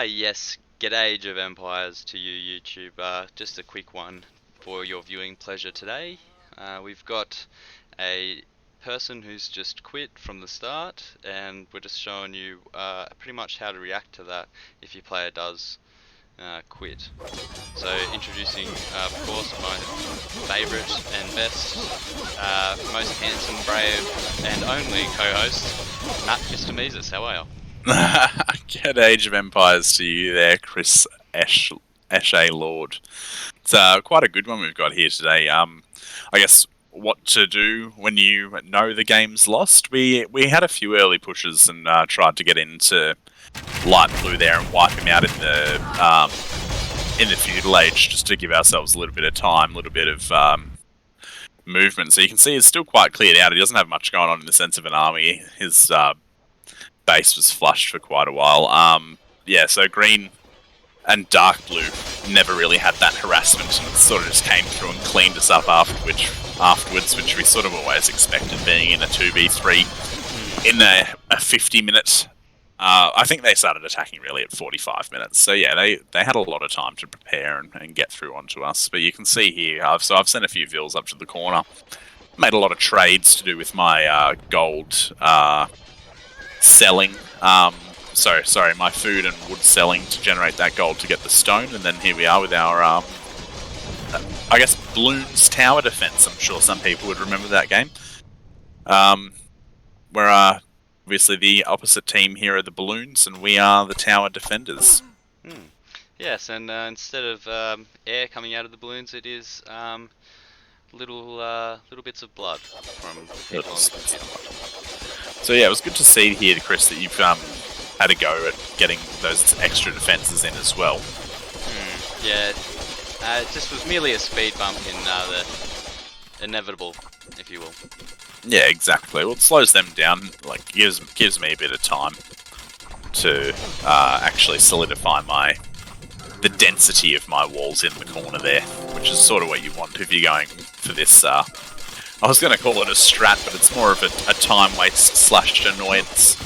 Yes, g'day Age of Empires to you YouTube. Just a quick one for your viewing pleasure today. We've got a person who's just quit from the start, and we're just showing you pretty much how to react to that if your player does quit. So introducing, of course, my favourite and best, most handsome, brave, and only co-host, Matt Mr. Meezus. How are you? Get Age of Empires to you there, Chris Ashe Lord. It's quite a good one we've got here today. I guess what to do when you know the game's lost. We had a few early pushes and tried to get into light blue there and wipe him out in the feudal age, just to give ourselves a little bit of time, a little bit of movement. So you can see it's still quite cleared out. He doesn't have much going on in the sense of an army. His base was flushed for quite a while. Yeah, so green and dark blue never really had that harassment, and it sort of just came through and cleaned us up afterwards, which we sort of always expected, being in a 2v3 in a 50-minute. I think they started attacking really at 45 minutes. So yeah, they had a lot of time to prepare and get through onto us. But you can see here, I've sent a few vills up to the corner, made a lot of trades to do with my gold selling. Sorry, my food and wood selling to generate that gold to get the stone, and then here we are with our, I guess, Bloons Tower Defense. I'm sure some people would remember that game. We're obviously the opposite team here are the Balloons, and we are the Tower Defenders. Yes, and instead of air coming out of the balloons, it is little bits of blood from people on the computer. So yeah, it was good to see here, Chris, that you've had a go at getting those extra defences in as well. Yeah, it just was merely a speed bump in the inevitable, if you will. Yeah, exactly. Well, it slows them down, like gives me a bit of time to actually solidify the density of my walls in the corner there, which is sort of what you want if you're going for this. I was going to call it a strat, but it's more of a time waste / annoyance.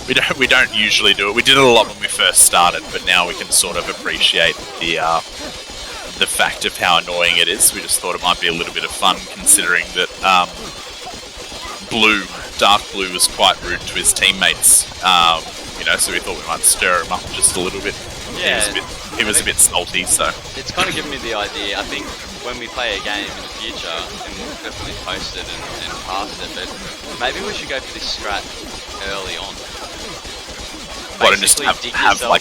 We don't usually do it. We did it a lot when we first started, but now we can sort of appreciate the fact of how annoying it is. We just thought it might be a little bit of fun, considering that Dark Blue was quite rude to his teammates. So we thought we might stir him up just a little bit. Yeah, he was a bit salty, so it's kind of given me the idea. I think when we play a game in the future, and we'll definitely post it and pass it, but maybe we should go for this strat early on. What, and just have like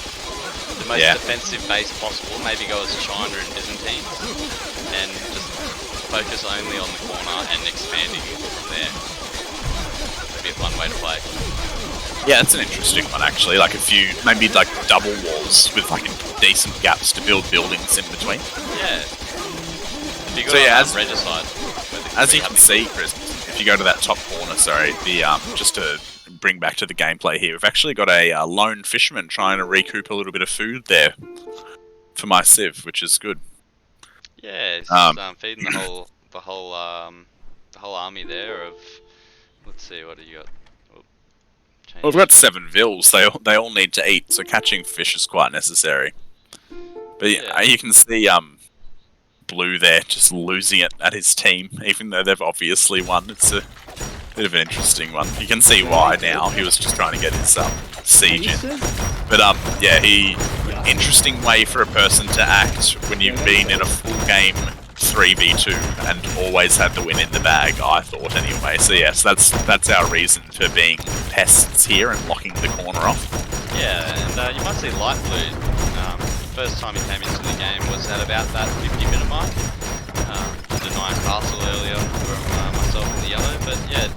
the most defensive base possible. Maybe go as China and Byzantine, and just focus only on the corner and expanding from there. Would be a fun way to play. Yeah, it's an interesting one actually. Like maybe like double walls with like decent gaps to build buildings in between. Yeah. So yeah, Regicide, as you can see, Chris, if you go to that top corner, just to bring back to the gameplay here, we've actually got a lone fisherman trying to recoup a little bit of food there for my civ, which is good. Yeah, it's feeding the whole army there of. Let's see, what do you got? Well, we've got 7 vills. They all need to eat, so catching fish is quite necessary. But yeah, you can see Blue there just losing it at his team, even though they've obviously won. It's a bit of an interesting one. You can see why now. He was just trying to get his siege in. But interesting way for a person to act when you've been in a full game 3v2 and always had the win in the bag, I thought anyway. So yes, that's our reason for being pests here and locking the corner off. Yeah, and you might see Light Blue. First time he came into the game was at about that 50-minute mark. Denying Castle earlier from myself in the yellow, but yeah,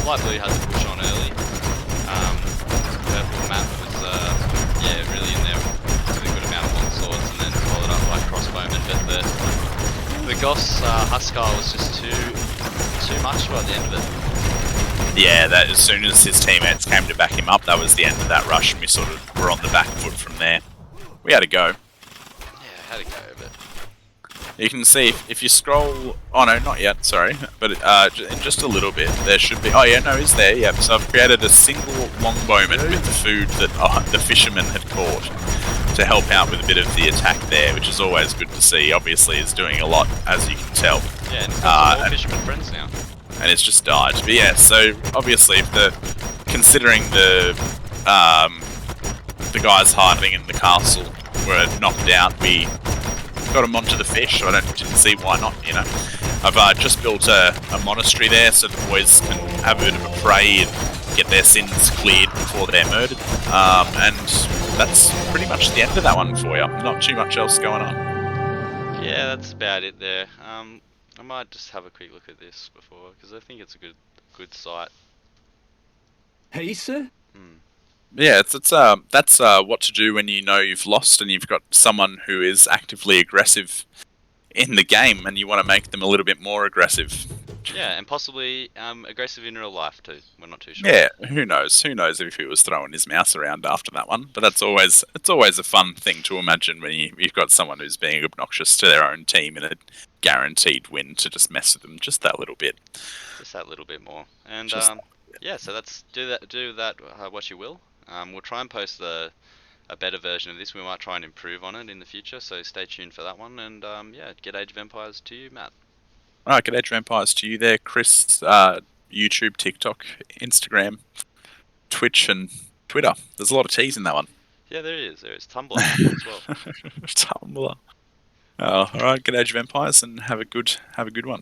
Light Blue had to push on early. Purple map was really in there with a good amount of long swords, and then followed up by crossbowmen, but the Goss Huskar was just too much by the end of it. Yeah, that as soon as his teammates came to back him up, that was the end of that rush, and we sort of were on the back foot from there. We had to go. Yeah, had to go, but You can see if you scroll. Oh no, not yet. Sorry, but in just a little bit, there should be. Oh yeah, no, is there? Yep. So I've created a single longbowman with the food that the fisherman had caught to help out with a bit of the attack there, which is always good to see. Obviously, it's doing a lot, as you can tell. Yeah, and it's got more fisherman friends now. And it's just died. But yeah, so obviously, considering the guys hiding in the castle were knocked out, we got them onto the fish. So didn't see why not. You know, I've just built a monastery there so the boys can have a bit of a pray and get their sins cleared before they're murdered. And that's pretty much the end of that one for you. Not too much else going on. Yeah, that's about it there. I might just have a quick look at this before, because I think it's a good site. Hey, sir? Yeah, that's what to do when you know you've lost and you've got someone who is actively aggressive in the game, and you want to make them a little bit more aggressive. Yeah, and possibly aggressive in real life too. We're not too sure. Yeah, who knows? Who knows if he was throwing his mouse around after that one? But it's always a fun thing to imagine when you've got someone who's being obnoxious to their own team in a guaranteed win, to just mess with them just that little bit. Just that little bit more. And yeah, so that's do that what you will. We'll try and post a better version of this. We might try and improve on it in the future, so stay tuned for that one. And yeah, get Age of Empires to you, Matt. Alright, get Age of Empires to you there, Chris. YouTube, TikTok, Instagram, Twitch, and Twitter. There's a lot of T's in that one. Yeah, there is. There is Tumblr as well. Tumblr. Alright, get Age of Empires and have a good one.